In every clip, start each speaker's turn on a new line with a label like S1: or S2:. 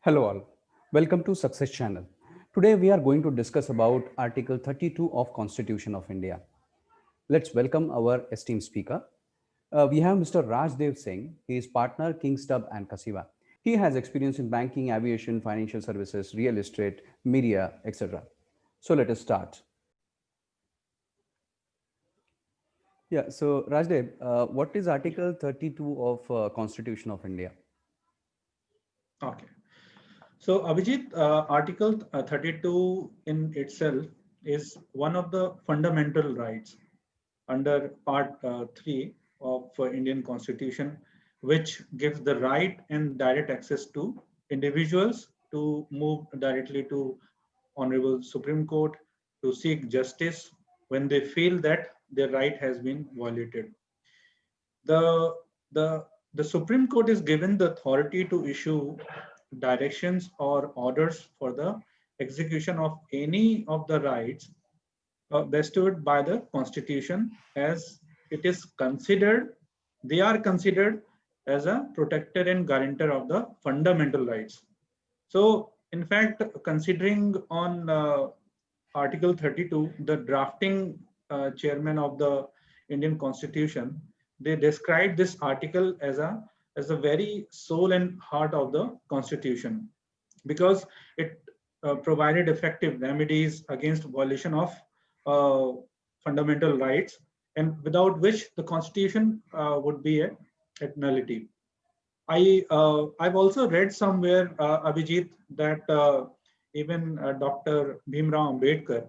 S1: Hello all. Welcome to Success Channel. Today we are going to discuss about Article 32 of Constitution of India. Let's welcome our esteemed speaker. We have Mr. Rajdev Singh. He is partner Kingstub and Kasiva. He has experience in banking, aviation, financial services, real estate, media, etc. So let us start. Yeah. So Rajdev, what is Article 32 of Constitution of India?
S2: Okay. So Abhijit, Article 32 in itself is one of the fundamental rights under Part 3 of Indian Constitution, which gives the right and direct access to individuals to move directly to Honorable Supreme Court to seek justice when they feel that their right has been violated. The, the Supreme Court is given the authority to issue directions or orders for the execution of any of the rights bestowed by the Constitution, as it is considered, they are considered as a protector and guarantor of the fundamental rights. So, in fact, considering on Article 32, the drafting chairman of the Indian Constitution, they described this article as a very soul and heart of the Constitution, because it provided effective remedies against violation of uh, fundamental rights, and without which the Constitution would be a nullity. I've also read somewhere, Abhijit, that even Dr. Bhimrao Ambedkar,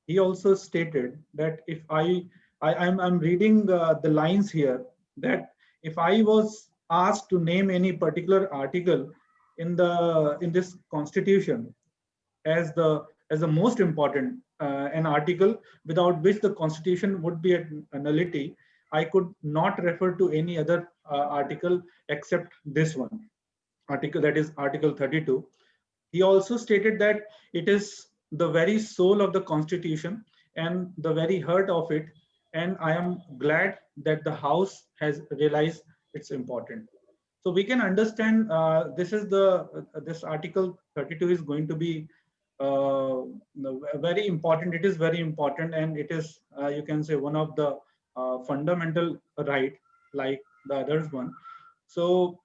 S2: he also stated that if I'm reading the lines here, that if I was asked to name any particular article in this constitution as the most important an article without which the constitution would be a nullity, I could not refer to any other article except this one article, that is Article 32. He also stated that it is the very soul of the constitution and the very heart of it, and I am glad that the house has realized it's important. So we can understand this article 32 is going to be very important. It is very important, and it is you can say one of the fundamental right, like the others one. So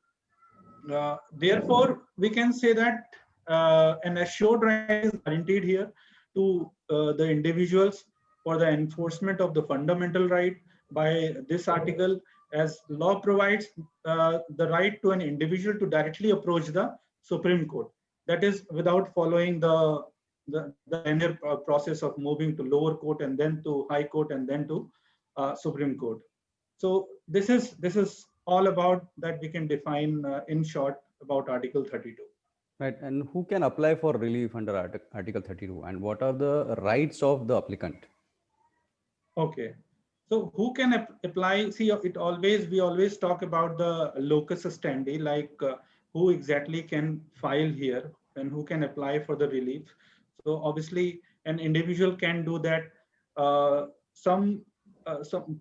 S2: therefore, we can say that an assured right is guaranteed here to the individuals for the enforcement of the fundamental right by this article, as law provides the right to an individual to directly approach the Supreme Court. That is without following the linear process of moving to lower court and then to high court and then to Supreme Court. So this is all about that we can define in short about Article 32.
S1: Right. And who can apply for relief under Article 32? And what are the rights of the applicant?
S2: Okay. So who can apply? See, it always we always talk about the locus standi, like who exactly can file here and who can apply for the relief. So obviously, an individual can do that. Uh, some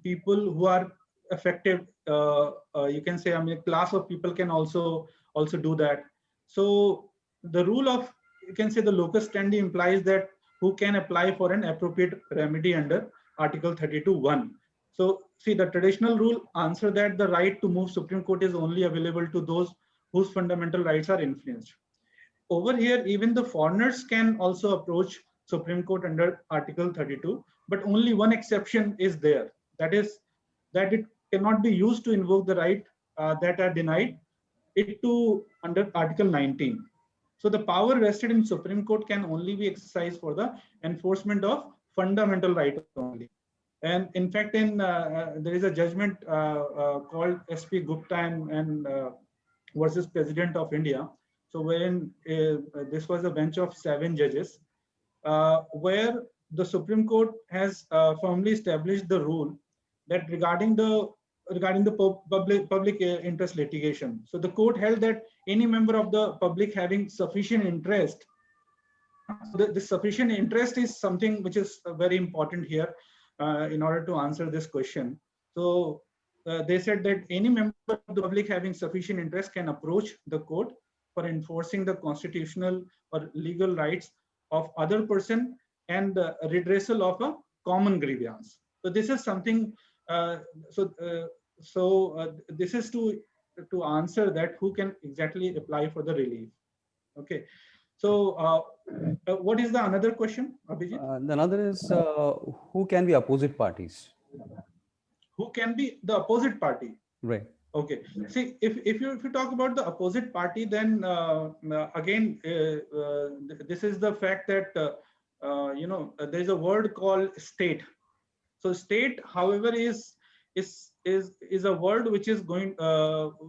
S2: people who are affected, you can say, I mean, a class of people can also do that. So the rule of, you can say, the locus standi implies that who can apply for an appropriate remedy under Article 32(1). So see, the traditional rule answer that the right to move Supreme Court is only available to those whose fundamental rights are influenced. Over here, even the foreigners can also approach Supreme Court under Article 32, but only one exception is there. That is that it cannot be used to invoke the right that are denied it to under Article 19. So the power vested in Supreme Court can only be exercised for the enforcement of fundamental right only. And in fact, there is a judgment called SP Gupta and versus President of India. So wherein this was a bench of 7 judges, where the Supreme Court has firmly established the rule that regarding the public interest litigation. So the court held that any member of the public having sufficient interest. So the sufficient interest is something which is very important here in order to answer this question. So they said that any member of the public having sufficient interest can approach the court for for enforcing the constitutional or legal rights of other person and redressal of a common grievance. So this is something. Uh, so this is to answer that who can exactly apply for the relief. Okay. So what is the another question, Abhijit?
S1: The another is who can be opposite parties?
S2: Who can be the opposite party?
S1: Right.
S2: Okay. See, if you talk about the opposite party, then again, this is the fact that there is a word called state. So state, however, is a word which is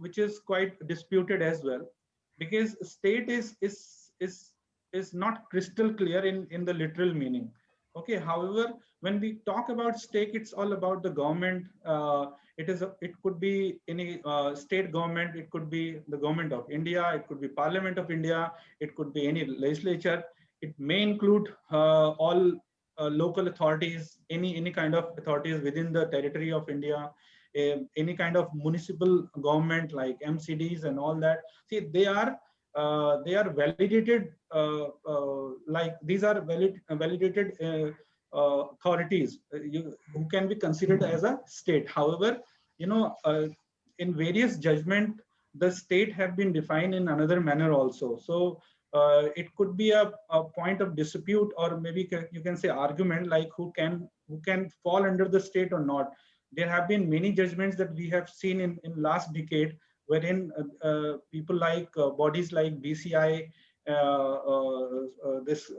S2: which is quite disputed as well, because state is not crystal clear in the literal meaning. Okay. However, when we talk about state, it's all about the government. It could be any state government. It could be the government of India. It could be Parliament of India. It could be any legislature. It may include all local authorities, any kind of authorities within the territory of India, any kind of municipal government like MCDs and all that. See, they are validated, like these are validated authorities who can be considered as a state. However, in various judgment, the state have been defined in another manner also. So it could be a point of dispute, or maybe you can say argument, like who can fall under the state or not. There have been many judgments that we have seen in last decade, wherein people like bodies like BCI, this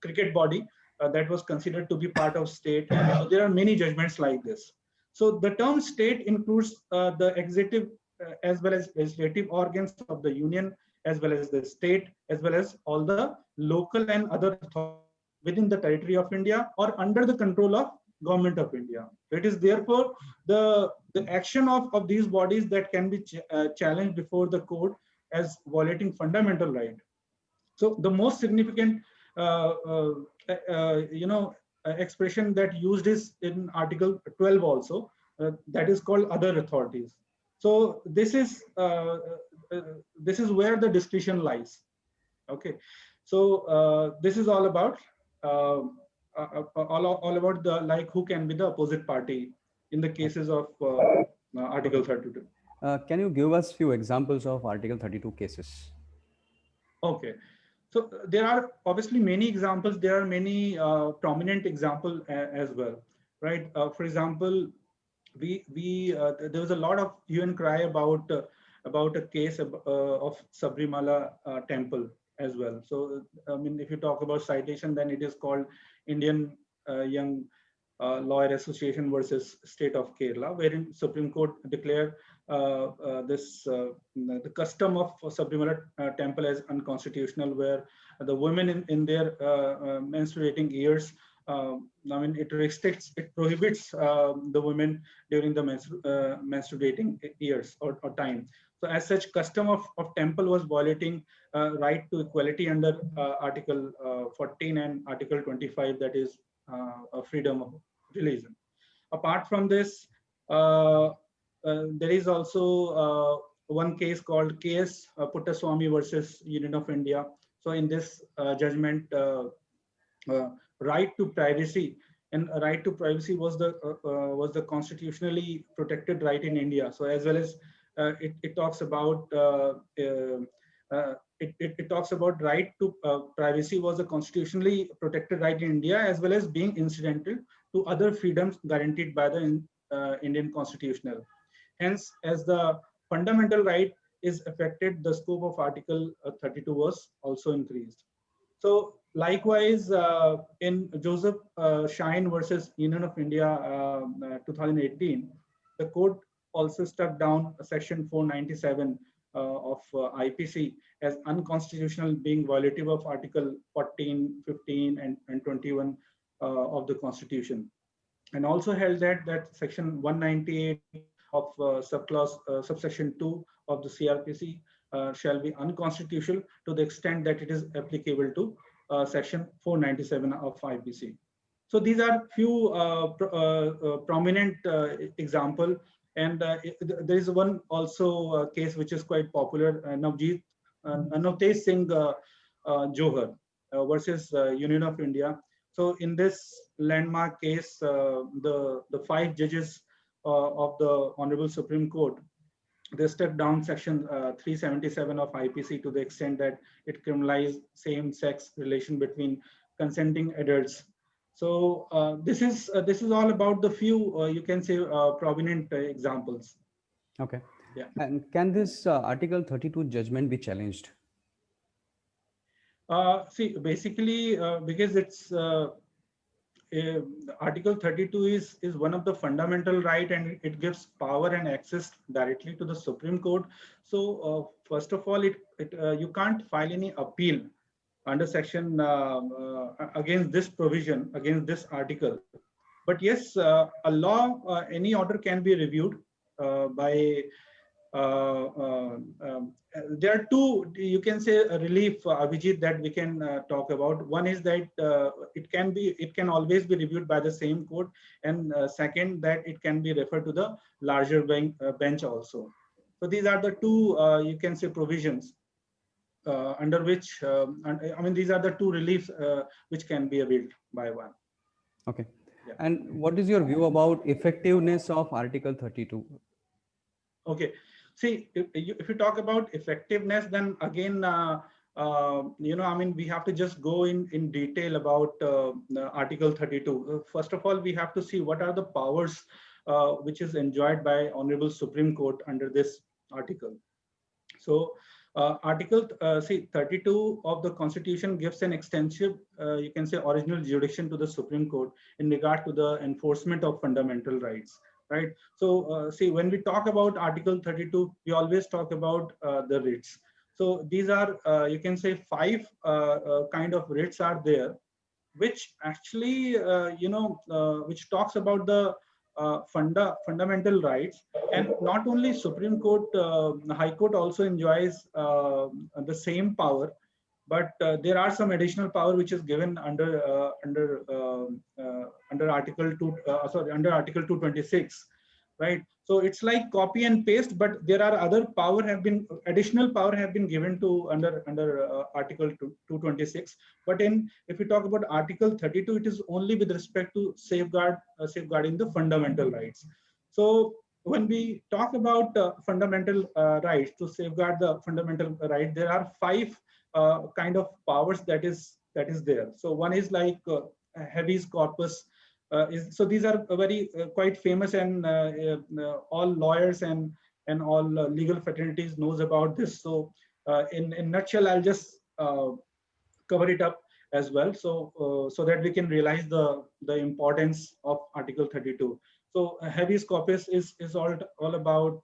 S2: cricket body that was considered to be part of state. So there are many judgments like this. So the term state includes the executive as well as legislative organs of the union, as well as the state, as well as all the local and other authorities within the territory of India or under the control of government of India. It is therefore the action of these bodies that can be challenged before the court as violating fundamental right. So the most significant uh, uh, expression that used is in Article 12 also, that is called other authorities. So this is where the discretion lies. Okay. So this is all about all about the, like, who can be the opposite party in the cases of Article 32.
S1: Can you give us few examples of Article 32 cases?
S2: Okay. So there are obviously many examples. There are many prominent examples as well, right? For example, there was a lot of hue and cry about a case of Sabrimala temple as well. So I mean, if you talk about citation, then it is called Indian Young Lawyer Association versus State of Kerala, wherein Supreme Court declared the custom of Sabrimala temple as unconstitutional, where the women in their menstruating years, I mean, it prohibits the women during the menstruating years or time. So as such, custom of temple was violating right to equality under Article 14 and Article 25, that is freedom of religion. Apart from this, there is also one case called KS Puttaswamy versus Union of India. So in this judgment, right to privacy and right to privacy was the constitutionally protected right in India. So as well as it talks about it talks about right to privacy was a constitutionally protected right in India, as well as being incidental to other freedoms guaranteed by the Indian constitutional. Hence, as the fundamental right is affected, the scope of Article 32 was also increased. So likewise, in Joseph Shine versus Union of India 2018, the court also struck down Section 497 of IPC as unconstitutional, being violative of Article 14, 15, and 21 of the Constitution, and also held that Section 198 of subsection 2 of the CRPC shall be unconstitutional to the extent that it is applicable to Section 497 of IPC. So these are few prominent example, and there is one also case which is quite popular, Navjeet Navtesh Singh Johar versus Union of India. So in this landmark case, the five judges of the Honorable Supreme Court, they stepped down section 377 of IPC to the extent that it criminalized same-sex relation between consenting adults. So this is all about the few you can say prominent examples.
S1: Okay.
S2: Yeah.
S1: And can this Article 32 judgment be challenged?
S2: See, basically, because it's Article 32 is one of the fundamental right, and it gives power and access directly to the Supreme Court. So first of all, you can't file any appeal under section against this provision, against this article. But yes, a law, any order can be reviewed by there are two, you can say, a relief, Abhijit, that we can talk about. One is that it can always be reviewed by the same court, and second, that it can be referred to the larger bench also. So these are the two, you can say, provisions under which, I mean, these are the two reliefs which can be availed by one.
S1: Okay.
S2: Yeah.
S1: And what is your view about effectiveness of Article 32?
S2: Okay. See, if you talk about effectiveness, then again, I mean, we have to just go in detail about Article 32. First of all, we have to see what are the powers which is enjoyed by Honorable Supreme Court under this article. So Article 32 of the Constitution gives an extensive, you can say, original jurisdiction to the Supreme Court in regard to the enforcement of fundamental rights. Right. So see, when we talk about Article 32, we always talk about the writs. So these are, you can say, five kind of writs are there, which actually, which talks about the fundamental rights. And not only Supreme Court, the High Court also enjoys the same power, but there are some additional power which is given under Article 2, under Article 226, right? So it's like copy and paste, but there are other additional power have been given to under Article 226. But if we talk about Article 32, it is only with respect to safeguarding the fundamental rights. So when we talk about fundamental rights, to safeguard the fundamental right, there are five kind of powers that is there. So one is like habeas corpus. So these are very quite famous, and all lawyers and all legal fraternities knows about this. So in nutshell, I'll just cover it up as well, so that we can realize the importance of Article 32. So habeas corpus is all about,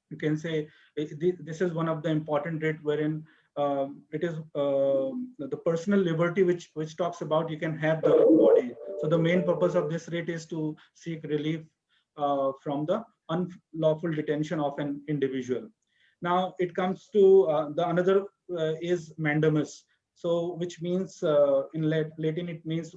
S2: you can say, this is one of the important writ wherein it is the personal liberty which talks about you can have the body. So the main purpose of this writ is to seek relief from the unlawful detention of an individual. Now it comes to the another is mandamus. So which means in Latin it means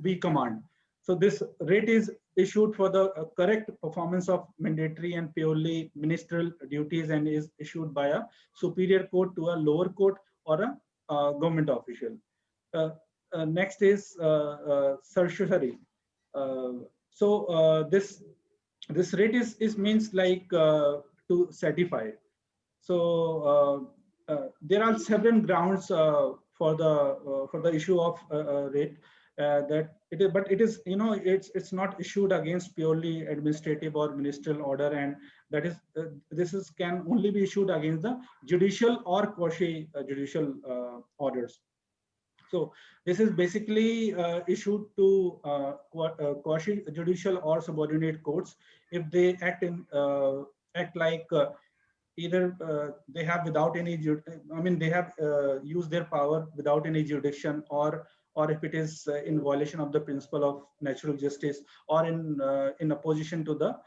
S2: we command. So this writ is issued for the correct performance of mandatory and purely ministerial duties, and is issued by a superior court to a lower court or a government official. Next is certiorari. This writ is means like to certify. So there are several grounds for the issue of writ. That it is, but it is, it's not issued against purely administrative or ministerial order, and that is this can only be issued against the judicial or quasi judicial orders. So this is basically issued to quasi judicial or subordinate courts if they act like either they have without any, I mean, they have used their power without any jurisdiction, or if it is in violation of the principle of natural justice, or in opposition to the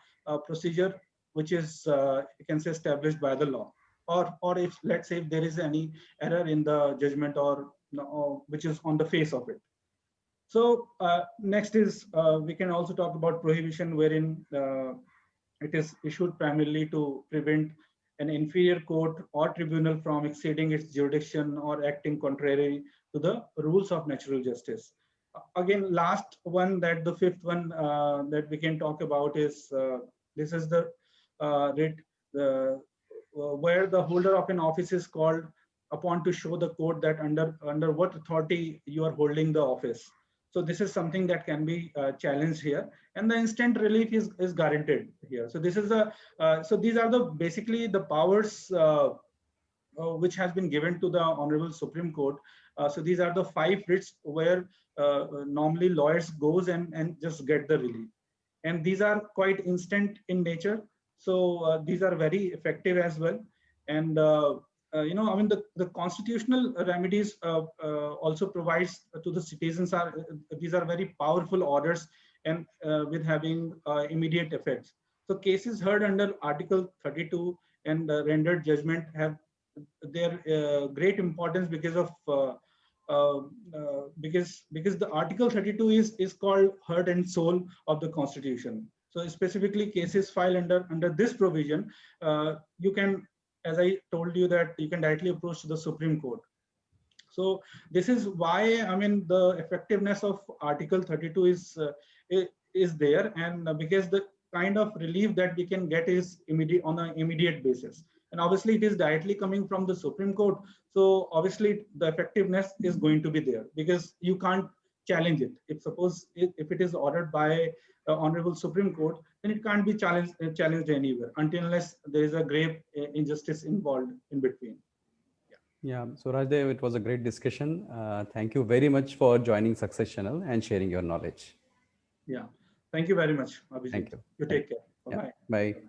S2: procedure which is, you can say, established by the law, or if, let's say, if there is any error in the judgment, or which is on the face of it. So next is we can also talk about prohibition, wherein it is issued primarily to prevent an inferior court or tribunal from exceeding its jurisdiction or acting contrary to the rules of natural justice. Again, last one, that the fifth one that we can talk about is this is the writ where the holder of an office is called upon to show the court that under what authority you are holding the office. So this is something that can be challenged here, and the instant relief is guaranteed here. So this is the so these are the basically the powers which has been given to the Honorable Supreme Court. So these are the 5 writs where normally lawyers goes and just get the relief, and these are quite instant in nature. So these are very effective as well. And you know, I mean, the constitutional remedies also provides to the citizens are these are very powerful orders, and with having immediate effects. So cases heard under Article 32 and rendered judgment have their great importance because of because the Article 32 is called heart and soul of the Constitution. So specifically, cases filed under this provision, you can, as I told you, that you can directly approach to the Supreme Court. So this is why, I mean, the effectiveness of Article 32 is there, and because the kind of relief that we can get is immediate on an immediate basis, and obviously it is directly coming from the Supreme Court. So obviously the effectiveness is going to be there because you can't challenge it. If suppose if it is ordered by Honorable Supreme Court, then it can't be challenged anywhere until unless there is a grave injustice involved in between.
S1: Yeah, so Rajdev, it was a great discussion. Thank you very much for joining Success Channel and sharing your knowledge.
S2: Yeah, thank you very much, Abhijit.
S1: Thank you.
S2: You take care. Bye-bye.
S1: Yeah, bye.